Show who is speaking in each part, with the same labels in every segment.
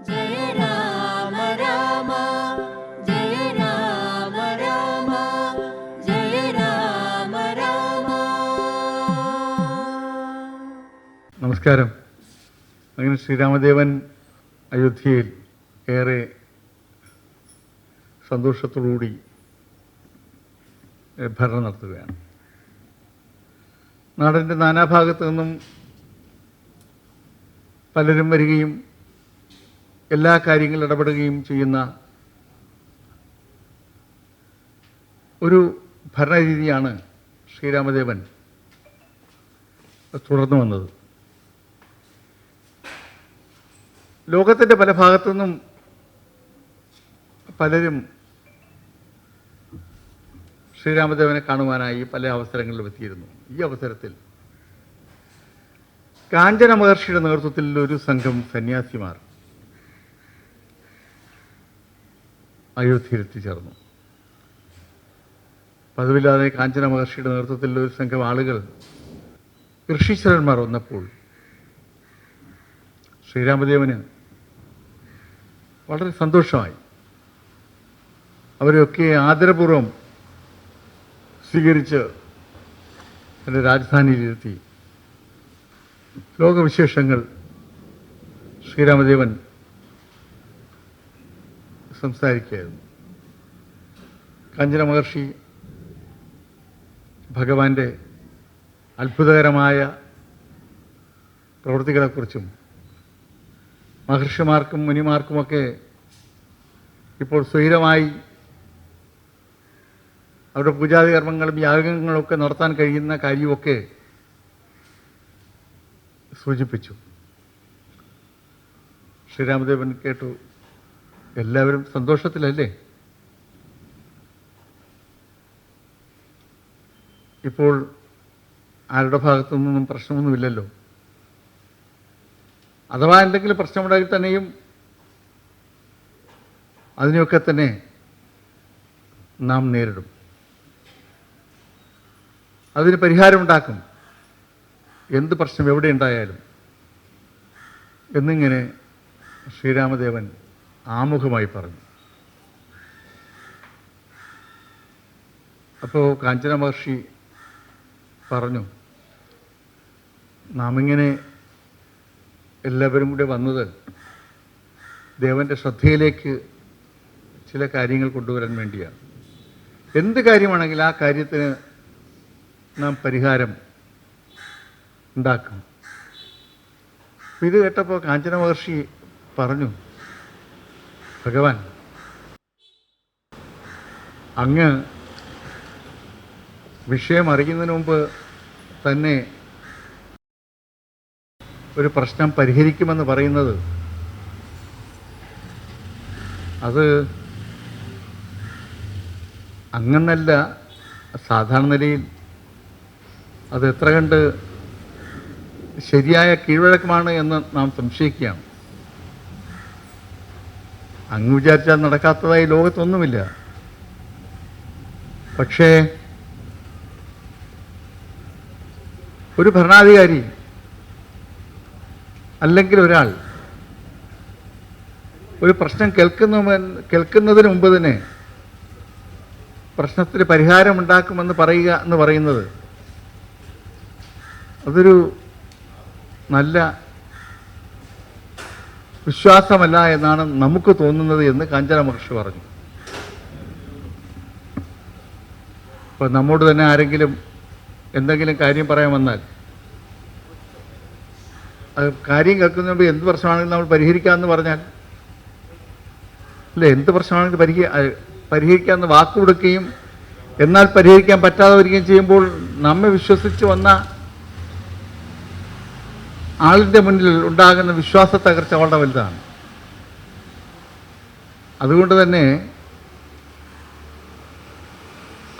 Speaker 1: ജയ രാമ രാമ ജയ രാമ രാമ ജയ രാമ രാമ.
Speaker 2: നമസ്കാരം. അങ്ങനെ ശ്രീരാമദേവൻ അയോധ്യയിൽ ഏറെ സന്തോഷത്തോടുകൂടി ഭരണം നടത്തുകയാണ്. നാടിൻ്റെ നാനാഭാഗത്തു നിന്നും പലരും വരികയും എല്ലാ കാര്യങ്ങളും ഇടപെടുകയും ചെയ്യുന്ന ഒരു ഭരണരീതിയാണ് ശ്രീരാമദേവൻ തുടർന്നു വന്നത്. ലോകത്തിൻ്റെ പല ഭാഗത്തു നിന്നും പലരും ശ്രീരാമദേവനെ കാണുവാനായി പല അവസരങ്ങളിലും എത്തിയിരുന്നു. ഈ അവസരത്തിൽ കാഞ്ചന മഹർഷിയുടെ നേതൃത്വത്തിൽ ഒരു സംഘം സന്യാസിമാർ അയോധ്യയിൽ എത്തിച്ചേർന്നു. പതിവില്ലാതെ കാഞ്ചന മഹർഷിയുടെ നേതൃത്വത്തിൽ ഒരു സംഘം ആളുകൾ ഋഷീശ്വരന്മാർ വന്നപ്പോൾ ശ്രീരാമദേവന് വളരെ സന്തോഷമായി. അവരെയൊക്കെ ആദരപൂർവ്വം സ്വീകരിച്ച് എൻ്റെ രാജധാനിയിലിരുത്തി ലോകവിശേഷങ്ങൾ ശ്രീരാമദേവൻ സംസാരിക്കുകയായിരുന്നു. കാഞ്ചന മഹർഷി ഭഗവാന്റെ അത്ഭുതകരമായ പ്രവൃത്തികളെക്കുറിച്ചും മഹർഷിമാർക്കും മുനിമാർക്കുമൊക്കെ ഇപ്പോൾ സ്വൈരമായി അവരുടെ പൂജാതി കർമ്മങ്ങളും യാഗങ്ങളൊക്കെ നടത്താൻ കഴിയുന്ന കാര്യമൊക്കെ സൂചിപ്പിച്ചു. ശ്രീരാമദേവൻ കേട്ടു. എല്ലാവരും സന്തോഷത്തിലല്ലേ? ഇപ്പോൾ ആരുടെ ഭാഗത്തു നിന്നും പ്രശ്നമൊന്നുമില്ലല്ലോ. അഥവാ എന്തെങ്കിലും പ്രശ്നമുണ്ടായി തന്നെയും അതിനെയൊക്കെ തന്നെ നാം നേരിടും, അതിന് പരിഹാരമുണ്ടാക്കും, എന്ത് പ്രശ്നം എവിടെ ഉണ്ടായാലും എന്നിങ്ങനെ ശ്രീരാമദേവൻ ആമുഖമായി പറഞ്ഞു. അപ്പോൾ കാഞ്ചന മഹർഷി പറഞ്ഞു, നാം ഇങ്ങനെ എല്ലാവരും കൂടെ വന്നത് ദേവൻ്റെ ശ്രദ്ധയിലേക്ക് ചില കാര്യങ്ങൾ കൊണ്ടുവരാൻ വേണ്ടിയാണ്. എന്ത് കാര്യമാണെങ്കിലും ആ കാര്യത്തിന് നാം പരിഹാരം ഉണ്ടാക്കും. ഇത് കേട്ടപ്പോൾ കാഞ്ചന മഹർഷി പറഞ്ഞു, ഭഗവാൻ, അങ്ങ് വിഷയം അറിയുന്നതിന് മുമ്പ് തന്നെ ഒരു പ്രശ്നം പരിഹരിക്കുമെന്ന് പറയുന്നത് അത് അങ്ങനല്ല. സാധാരണ നിലയിൽ അത് എത്ര കണ്ട് ശരിയായ കീഴ്വഴക്കമാണ് എന്ന് നാം സംശയിക്കുകയാണ്. അങ്ങ് വിചാരിച്ചാൽ നടക്കാത്തതായി ലോകത്തൊന്നുമില്ല. പക്ഷേ ഒരു ഭരണാധികാരി അല്ലെങ്കിൽ ഒരാൾ ഒരു പ്രശ്നം കേൾക്കുന്നതിന് മുമ്പ് തന്നെ പ്രശ്നത്തിന് പരിഹാരമുണ്ടാക്കുമെന്ന് പറയുക എന്ന് പറയുന്നത് അതൊരു നല്ല വിശ്വാസമല്ല എന്നാണ് നമുക്ക് തോന്നുന്നത് എന്ന് കാഞ്ചന മഹർഷി പറഞ്ഞു. അപ്പോൾ നമ്മോട് തന്നെ ആരെങ്കിലും എന്തെങ്കിലും കാര്യം പറയാൻ വന്നാൽ അത് കാര്യം കേൾക്കുന്നതിന് മുമ്പ് എന്ത് പ്രശ്നമാണെങ്കിലും നമ്മൾ പരിഹരിക്കാമെന്ന് പറഞ്ഞാൽ അല്ലേ, എന്ത് പ്രശ്നമാണെങ്കിലും പരിഹരിക്കാമെന്ന് വാക്ക് കൊടുക്കുകയും എന്നാൽ പരിഹരിക്കാൻ പറ്റാതെ വരികയും ചെയ്യുമ്പോൾ നമ്മെ വിശ്വസിച്ച് വന്ന ആളിൻ്റെ മുന്നിൽ ഉണ്ടാകുന്ന വിശ്വാസ തകർച്ച വളരെ വലുതാണ്. അതുകൊണ്ട് തന്നെ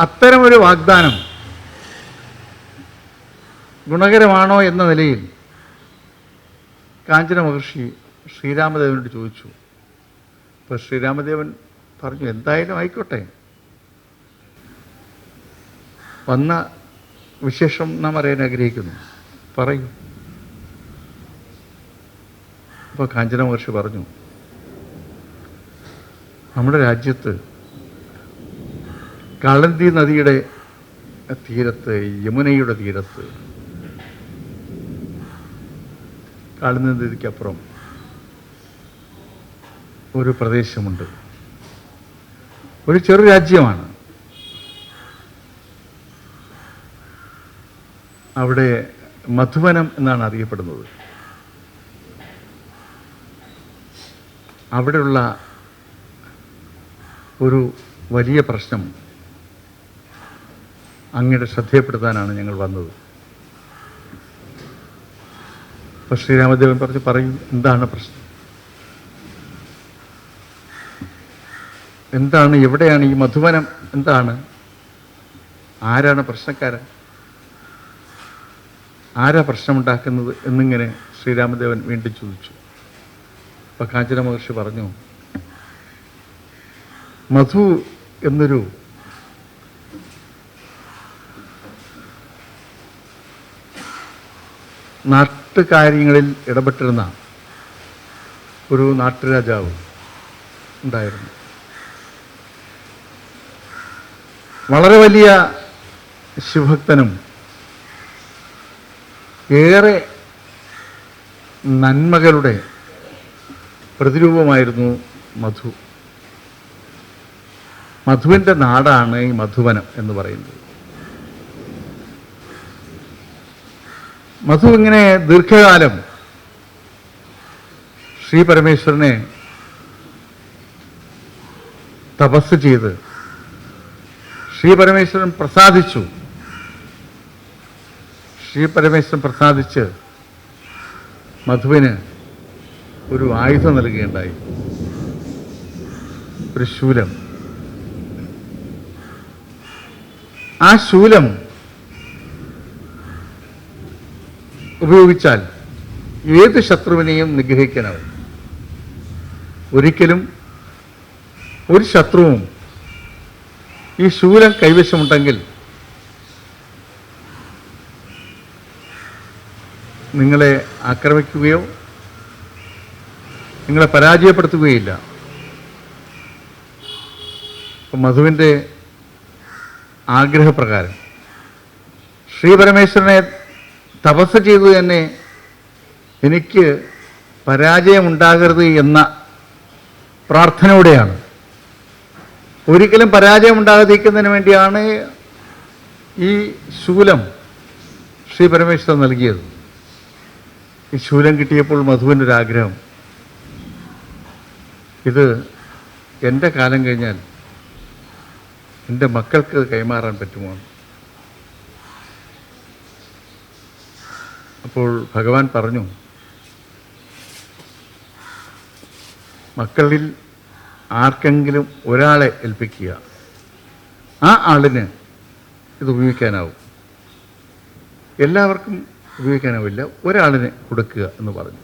Speaker 2: അത്തരമൊരു വാഗ്ദാനം ഗുണകരമാണോ എന്ന നിലയിൽ കാഞ്ചന മഹർഷി ശ്രീരാമദേവനോട് ചോദിച്ചു. അപ്പോൾ ശ്രീരാമദേവൻ പറഞ്ഞു, എന്തായാലും ആയിക്കോട്ടെ, വന്ന വിശേഷം നാം അറിയാൻ ആഗ്രഹിക്കുന്നു, പറയൂ. അപ്പോൾ കാഞ്ചന മഹർഷി പറഞ്ഞു, നമ്മുടെ രാജ്യത്ത് കാളന്തി നദിയുടെ തീരത്ത്, യമുനയുടെ തീരത്ത്, കാളന്തി നദിക്കപ്പുറം ഒരു പ്രദേശമുണ്ട്. ഒരു ചെറു രാജ്യമാണ്. അവിടെ മധുവനം എന്നാണ് അറിയപ്പെടുന്നത്. അവിടെയുള്ള ഒരു വലിയ പ്രശ്നം അങ്ങയുടെ ശ്രദ്ധയപ്പെടുത്താനാണ് ഞങ്ങൾ വന്നത്. അപ്പോൾ ശ്രീരാമദേവൻ പറയും, എന്താണ് പ്രശ്നം, എന്താണ്, എവിടെയാണ് ഈ മധുവനം, എന്താണ്, ആരാണ് പ്രശ്നക്കാരൻ, ആരാ പ്രശ്നമുണ്ടാക്കുന്നത് എന്നിങ്ങനെ ശ്രീരാമദേവൻ വീണ്ടും ചോദിച്ചു. അപ്പോൾ കാഞ്ചന മഹർഷി പറഞ്ഞു, മധു എന്നൊരു നാട്ടുകാര്യങ്ങളിൽ ഇടപെട്ടിരുന്ന ഒരു നാട്ടുരാജാവ് ഉണ്ടായിരുന്നു. വളരെ വലിയ ശിവഭക്തനും ഏറെ നന്മകളുടെ പ്രതിരൂപമായിരുന്നു മധു. മധുവിൻ്റെ നാടാണ് ഈ മധുവനം എന്ന് പറയുന്നത്. മധു ഇങ്ങനെ ദീർഘകാലം ശ്രീ പരമേശ്വരനെ തപസ് ചെയ്ത് ശ്രീ പരമേശ്വരൻ പ്രസാദിച്ചു. ശ്രീ പരമേശ്വരൻ പ്രസാദിച്ച് മധുവിന് ഒരു ആയുധം നൽകുകയുണ്ടായി, ഒരു ശൂലം. ആ ശൂലം ഉപയോഗിച്ചാൽ ഏത് ശത്രുവിനെയും നിഗ്രഹിക്കാനാവും. ഒരിക്കലും ഒരു ശത്രുവും ഈ ശൂലം കൈവശമുണ്ടെങ്കിൽ നിങ്ങളെ ആക്രമിക്കുകയോ നിങ്ങളെ പരാജയപ്പെടുത്തുകയില്ല. അപ്പം മധുവിൻ്റെ ആഗ്രഹപ്രകാരം ശ്രീ പരമേശ്വരനെ തപസ് ചെയ്തു തന്നെ എനിക്ക് പരാജയമുണ്ടാകരുത് എന്ന പ്രാർത്ഥനയോടെയാണ്, ഒരിക്കലും പരാജയമുണ്ടാകാതിരിക്കുന്നതിന് വേണ്ടിയാണ് ഈ ശൂലം ശ്രീ പരമേശ്വരൻ നൽകിയത്. ഈ ശൂലം കിട്ടിയപ്പോൾ മധുവിൻ്റെ ഒരു ആഗ്രഹം, ഇത് എൻ്റെ കാലം കഴിഞ്ഞാൽ എൻ്റെ മക്കൾക്ക് കൈമാറാൻ പറ്റുമോ? അപ്പോൾ ഭഗവാൻ പറഞ്ഞു, മക്കളിൽ ആർക്കെങ്കിലും ഒരാളെ ഏൽപ്പിക്കുക, ആ ആളിന് ഇത് ഉപയോഗിക്കാനാവും. എല്ലാവർക്കും ഉപയോഗിക്കാനാവില്ല, ഒരാളിന് കൊടുക്കുക എന്ന് പറഞ്ഞു.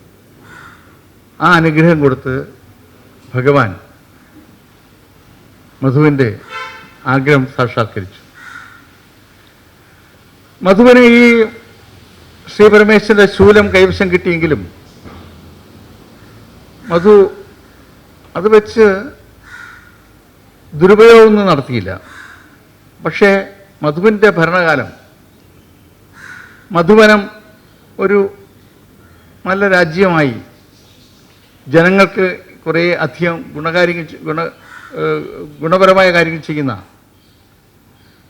Speaker 2: ആ അനുഗ്രഹം കൊടുത്ത് ഭഗവാൻ മധുവിൻ്റെ ആഗ്രഹം സാക്ഷാത്കരിച്ചു. മധുവിന് ഈ ശ്രീ പരമേശ്വരൻ്റെ ശൂലം കൈവശം കിട്ടിയെങ്കിലും മധു അത് വെച്ച് ദുരുപയോഗമൊന്നും നടത്തിയില്ല. പക്ഷേ മധുവിൻ്റെ ഭരണകാലം, മധുവനം ഒരു നല്ല രാജ്യമായി, ജനങ്ങൾക്ക് കുറേ അധികം ഗുണപരമായ കാര്യങ്ങൾ ചെയ്യുന്ന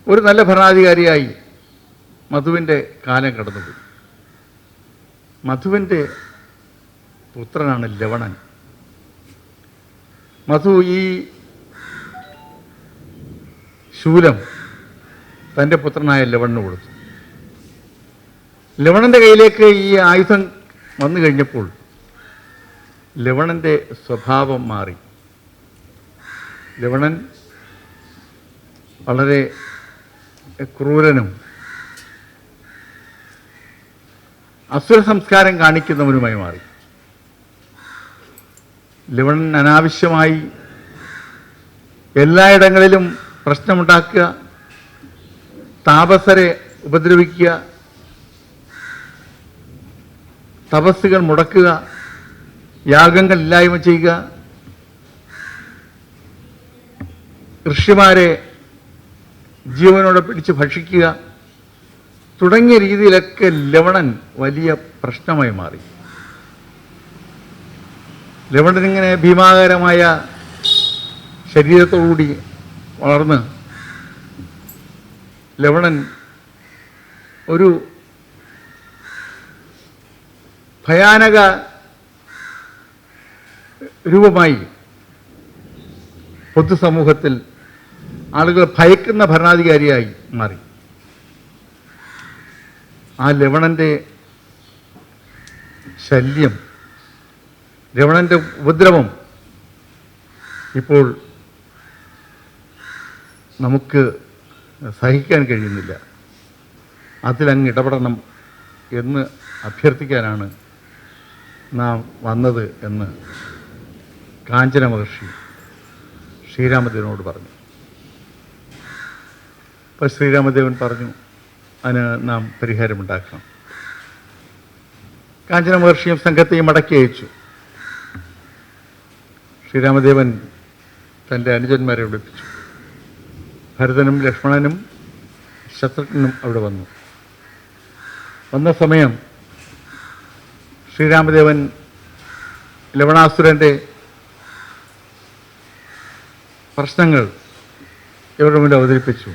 Speaker 2: ഒരു നല്ല ഭരണാധികാരിയായി മധുവിൻ്റെ കാലം കടന്നുപോയി. മധുവിൻ്റെ പുത്രനാണ് ലവണൻ. മധു ഈ ശൂലം തൻ്റെ പുത്രനായ ലവണന് കൊടുത്തു. ലവണൻ്റെ കയ്യിലേക്ക് ഈ ആയുധം വന്നു കഴിഞ്ഞപ്പോൾ ലവണൻ്റെ സ്വഭാവം മാറി. ലവണൻ വളരെ ക്രൂരനും അസുര സംസ്കാരം കാണിക്കുന്നവനുമായി മാറി. ലവണൻ അനാവശ്യമായി എല്ലായിടങ്ങളിലും പ്രശ്നമുണ്ടാക്കുക, താപസരെ ഉപദ്രവിക്കുക, തപസ്സുകൾ മുടക്കുക, യാഗങ്ങൾ ഇല്ലായ്മ ചെയ്യുക, ഋഷിമാരെ ജീവനോടെ പിടിച്ച് ഭക്ഷിക്കുക തുടങ്ങിയ രീതിയിലൊക്കെ ലവണൻ വലിയ പ്രശ്നമായി മാറി. ലവണനിങ്ങനെ ഭീമാകരമായ ശരീരത്തോടുകൂടി വളർന്ന് ലവണൻ ഒരു ഭയാനക രൂപമായി പൊതുസമൂഹത്തിൽ ആളുകൾ ഭയക്കുന്ന ഭരണാധികാരിയായി മാറി. ആ ലവണൻ്റെ ശല്യം, ലവണൻ്റെ ഉപദ്രവം ഇപ്പോൾ നമുക്ക് സഹിക്കാൻ കഴിയുന്നില്ല. അതിലങ്ങ് ഇടപെടണം എന്ന് അഭ്യർത്ഥിക്കാനാണ് നാം വന്നത് എന്ന് കാഞ്ചന മഹർഷി ശ്രീരാമദേവനോട് പറഞ്ഞു. അപ്പോൾ ശ്രീരാമദേവൻ പറഞ്ഞു, അതിന് നാം പരിഹാരമുണ്ടാക്കണം. കാഞ്ചന മഹർഷിയും സംഘത്തെയും മടക്കി അയച്ചു. ശ്രീരാമദേവൻ തൻ്റെ അനുജന്മാരെ വിളിപ്പിച്ചു. ഭരതനും ലക്ഷ്മണനും ശത്രുഘ്നനും അവിടെ വന്നു. വന്ന സമയം ശ്രീരാമദേവൻ ലവണാസുരൻ്റെ പ്രശ്നങ്ങൾ ഇവരുടെ മുന്നിൽ അവതരിപ്പിച്ചു.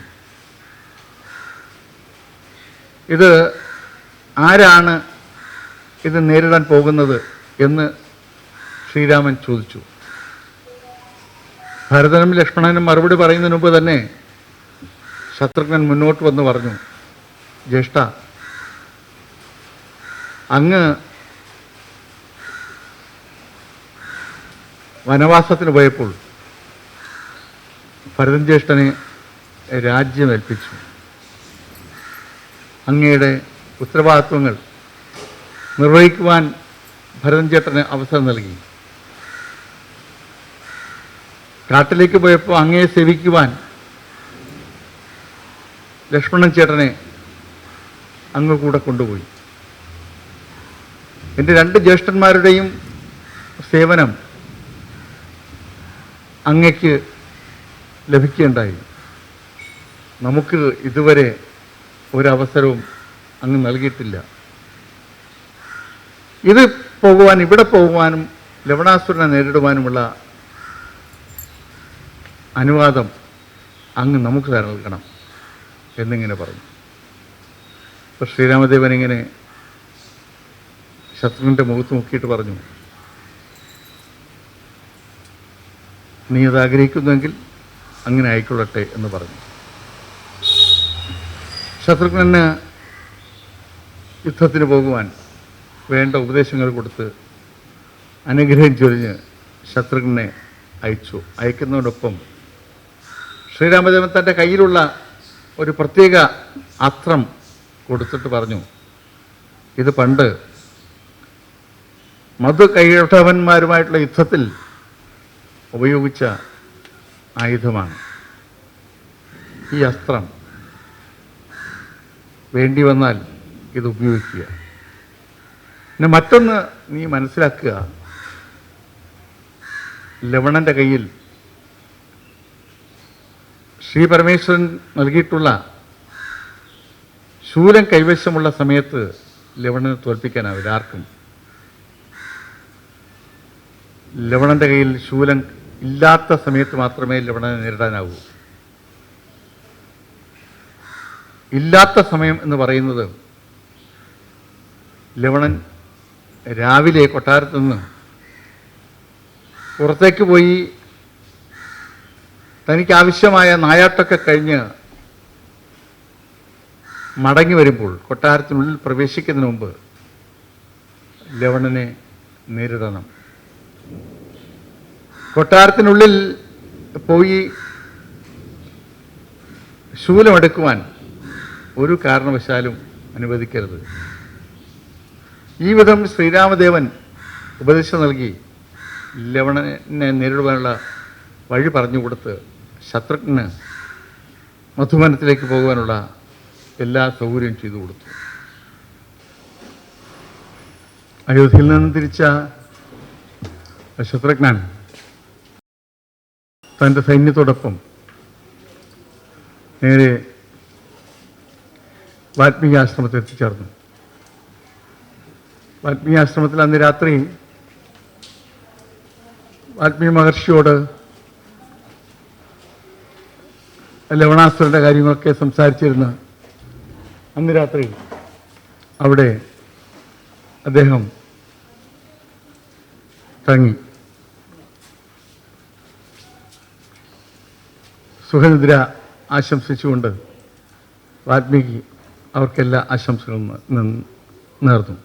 Speaker 2: ഇത് ആരാണ് ഇത് നേരിടാൻ പോകുന്നത് എന്ന് ശ്രീരാമൻ ചോദിച്ചു. ഭരതനും ലക്ഷ്മണനും മറുപടി പറയുന്നതിന് മുമ്പ് തന്നെ ശത്രുഘ്നൻ മുന്നോട്ട് വന്ന് പറഞ്ഞു, ജ്യേഷ്ഠ, അങ്ങ് വനവാസത്തിന് പോയപ്പോൾ ഭരതൻ ജ്യേഷ്ഠനെ രാജ്യമേൽപ്പിച്ചു. അങ്ങയുടെ ഉത്തരവാദിത്വങ്ങൾ നിർവഹിക്കുവാൻ ഭരതൻ ചേട്ടന് അവസരം നൽകി. കാട്ടിലേക്ക് പോയപ്പോൾ അങ്ങയെ സേവിക്കുവാൻ ലക്ഷ്മണൻ ചേട്ടനെ അങ്ങ് കൂടെ കൊണ്ടുപോയി. എൻ്റെ 2 ജ്യേഷ്ഠന്മാരുടെയും സേവനം അങ്ങയ്ക്ക് ലഭിക്കുകയുണ്ടായി. നമുക്ക് ഇതുവരെ ഒരവസരവും അങ്ങ് നൽകിയിട്ടില്ല. ഇത് പോകുവാൻ, ഇവിടെ പോകുവാനും ലവണാസുരനെ നേരിടുവാനുമുള്ള അനുവാദം അങ്ങ് നമുക്ക് നൽകണം എന്നിങ്ങനെ പറഞ്ഞു. അപ്പോൾ ശ്രീരാമദേവൻ ഇങ്ങനെ ശത്രുവിൻ്റെ മുഖത്ത് നോക്കിയിട്ട് പറഞ്ഞു, നീ അത് ആഗ്രഹിക്കുന്നുവെങ്കിൽ അങ്ങനെ ആയിക്കൊള്ളട്ടെ എന്ന് പറഞ്ഞു. ശത്രുഘ്നന് യുദ്ധത്തിന് പോകുവാൻ വേണ്ട ഉപദേശങ്ങൾ കൊടുത്ത് അനുഗ്രഹം ചൊരിഞ്ഞ് ശത്രുഘ്നെ അയച്ചു. അയക്കുന്നതോടൊപ്പം ശ്രീരാമദേവൻ തൻ്റെ കയ്യിലുള്ള ഒരു പ്രത്യേക അസ്ത്രം കൊടുത്തിട്ട് പറഞ്ഞു, ഇത് പണ്ട് മധു കൈടവന്മാരുമായിട്ടുള്ള യുദ്ധത്തിൽ ഉപയോഗിച്ച ആയുധമാണ്. ഈ അസ്ത്രം വേണ്ടി വന്നാൽ ഇത് ഉപയോഗിക്കുക. പിന്നെ മറ്റൊന്ന് നീ മനസ്സിലാക്കുക, ലവണൻ്റെ കയ്യിൽ ശ്രീ പരമേശ്വരൻ നൽകിയിട്ടുള്ള ശൂലം കൈവശമുള്ള സമയത്ത് ലവണനെ തോൽപ്പിക്കാനാവില്ല ആർക്കും. ലവണൻ്റെ കയ്യിൽ ശൂലം ഇല്ലാത്ത സമയത്ത് മാത്രമേ ലവണനെ നേരിടാനാവൂ. ഇല്ലാത്ത സമയം എന്ന് പറയുന്നത് ലവണൻ രാവിലെ കൊട്ടാരത്തു നിന്ന് പുറത്തേക്ക് പോയി തനിക്ക് ആവശ്യമായ നായാട്ടൊക്കെ കഴിഞ്ഞ് മടങ്ങി വരുമ്പോൾ കൊട്ടാരത്തിനുള്ളിൽ പ്രവേശിക്കുന്നതിന് മുമ്പ് ലവണനെ നേരിടണം. കൊട്ടാരത്തിനുള്ളിൽ പോയി ശൂലമെടുക്കുവാൻ ഒരു കാരണവശാലും അനുവദിക്കരുത്. ഈ വിധം ശ്രീരാമദേവൻ ഉപദേശം നൽകി ലവണനെ നേരിടുവാനുള്ള വഴി പറഞ്ഞു കൊടുത്ത് ശത്രുഘ്നന് മധുവനത്തിലേക്ക് പോകുവാനുള്ള എല്ലാ സൗകര്യവും ചെയ്തു കൊടുത്തു. അയോധ്യയിൽ നിന്ന് തിരിച്ച ശത്രുഘ്നൻ തൻ്റെ സൈന്യത്തോടൊപ്പം നേരെ വാൽമീകി ആശ്രമത്തിൽ എത്തിച്ചേർന്നു. വാൽമീകി ആശ്രമത്തിൽ അന്ന് രാത്രി വാൽമീകി മഹർഷിയോട് ലവണാസുരൻ്റെ കാര്യങ്ങളൊക്കെ സംസാരിച്ചിരുന്ന അന്ന് രാത്രി അവിടെ അദ്ദേഹം തങ്ങി. സുഖനിദ്ര ആശംസിച്ചുകൊണ്ട് വാൽമീകി അവർക്കെല്ലാ ആശംസകളും നേർന്നു.